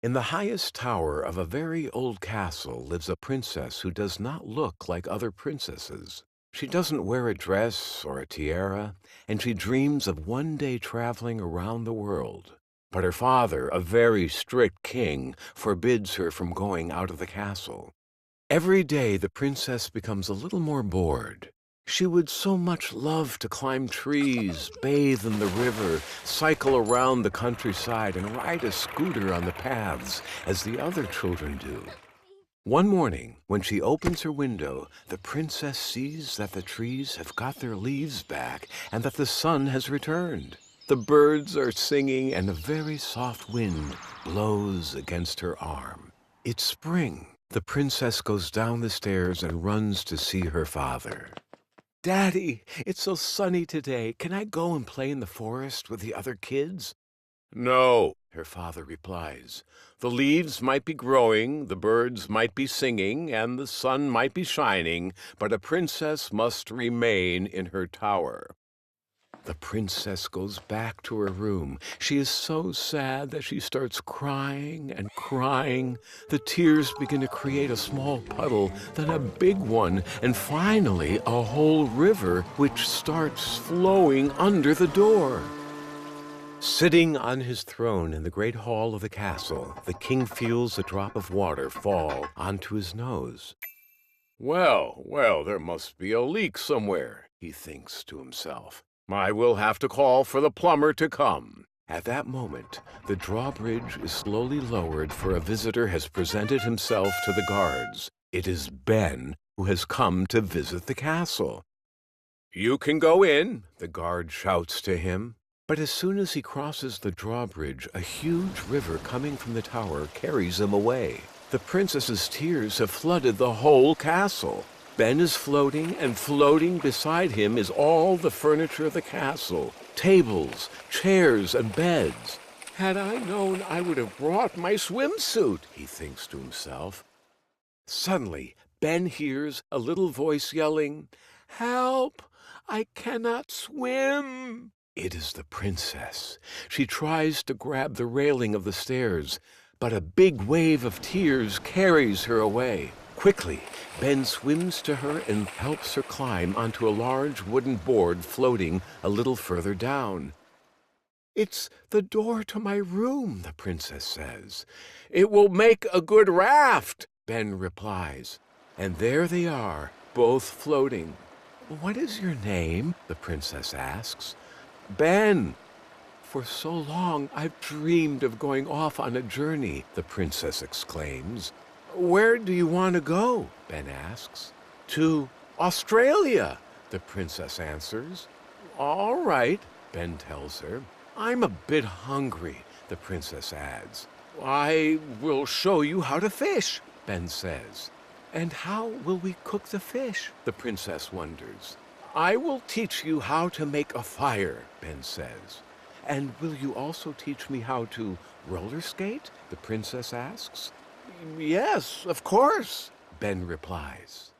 In the highest tower of a very old castle lives a princess who does not look like other princesses. She doesn't wear a dress or a tiara, and she dreams of one day traveling around the world. But her father, a very strict king, forbids her from going out of the castle. Every day the princess becomes a little more bored. She would so much love to climb trees, bathe in the river, cycle around the countryside, and ride a scooter on the paths as the other children do. One morning, when she opens her window, the princess sees that the trees have got their leaves back and that the sun has returned. The birds are singing and a very soft wind blows against her arm. It's spring. The princess goes down the stairs and runs to see her father. "Daddy, it's so sunny today. Can I go and play in the forest with the other kids?" "No," her father replies. "The leaves might be growing, the birds might be singing, and the sun might be shining, but a princess must remain in her tower." The princess goes back to her room. She is so sad that she starts crying and crying. The tears begin to create a small puddle, then a big one, and finally a whole river which starts flowing under the door. Sitting on his throne in the great hall of the castle, the king feels a drop of water fall onto his nose. "Well, well, there must be a leak somewhere," he thinks to himself. "I will have to call for the plumber to come." At that moment, the drawbridge is slowly lowered, for a visitor has presented himself to the guards. It is Ben, who has come to visit the castle. "You can go in," the guard shouts to him. But as soon as he crosses the drawbridge, a huge river coming from the tower carries him away. The princess's tears have flooded the whole castle. Ben is floating, and floating beside him is all the furniture of the castle, tables, chairs, and beds. "Had I known, I would have brought my swimsuit," he thinks to himself. Suddenly, Ben hears a little voice yelling, "Help! I cannot swim!" It is the princess. She tries to grab the railing of the stairs, but a big wave of tears carries her away. Quickly, Ben swims to her and helps her climb onto a large wooden board floating a little further down. "It's the door to my room," the princess says. "It will make a good raft," Ben replies. And there they are, both floating. "What is your name?" the princess asks. "Ben." "For so long I've dreamed of going off on a journey," the princess exclaims. "Where do you want to go?" Ben asks. "To Australia," the princess answers. "All right," Ben tells her. "I'm a bit hungry," the princess adds. "I will show you how to fish," Ben says. "And how will we cook the fish?" the princess wonders. "I will teach you how to make a fire," Ben says. "And will you also teach me how to roller skate?" the princess asks. "Yes, of course," Ben replies.